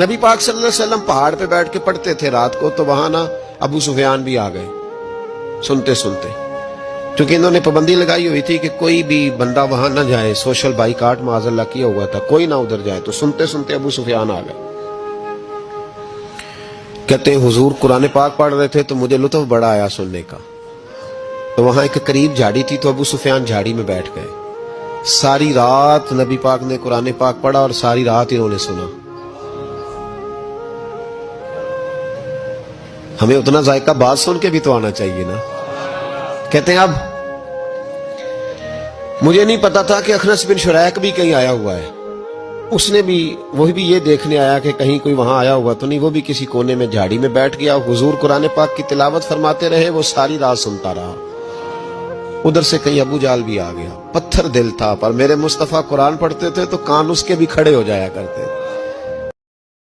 نبی پاک صلی اللہ علیہ وسلم پہاڑ پہ بیٹھ کے پڑھتے تھے رات کو، تو وہاں نا ابو سفیان بھی آ گئے سنتے سنتے، کیونکہ انہوں نے پابندی لگائی ہوئی تھی کہ کوئی بھی بندہ وہاں نہ جائے، سوشل بائیکاٹ معاذ اللہ کیا ہوا تھا، کوئی نہ ادھر جائے، تو سنتے سنتے ابو سفیان آ گئے۔ کہتے ہیں حضور قرآن پاک پڑھ رہے تھے تو مجھے لطف بڑا آیا سننے کا، تو وہاں ایک قریب جھاڑی تھی، تو ابو سفیان جھاڑی میں بیٹھ گئے، ساری رات نبی پاک نے قرآن پاک پڑھا اور ساری رات انہوں نے سنا۔ ہمیں اتنا ذائقہ بات سن کے بھی تو آنا چاہیے نا۔ کہتے ہیں اب مجھے نہیں پتا تھا کہ اخنس بن شریک بھی کہیں آیا ہوا ہے، اس نے بھی وہی بھی یہ دیکھنے آیا کہ کہیں کوئی وہاں آیا ہوا تو نہیں، وہ بھی کسی کونے میں جھاڑی میں بیٹھ گیا، حضور قرآن پاک کی تلاوت فرماتے رہے، وہ ساری رات سنتا رہا۔ ادھر سے کہیں ابو جال بھی آ گیا، پتھر دل تھا، پر میرے مصطفیٰ قرآن پڑھتے تھے تو کان اس کے بھی کھڑے ہو جایا کرتے تھے۔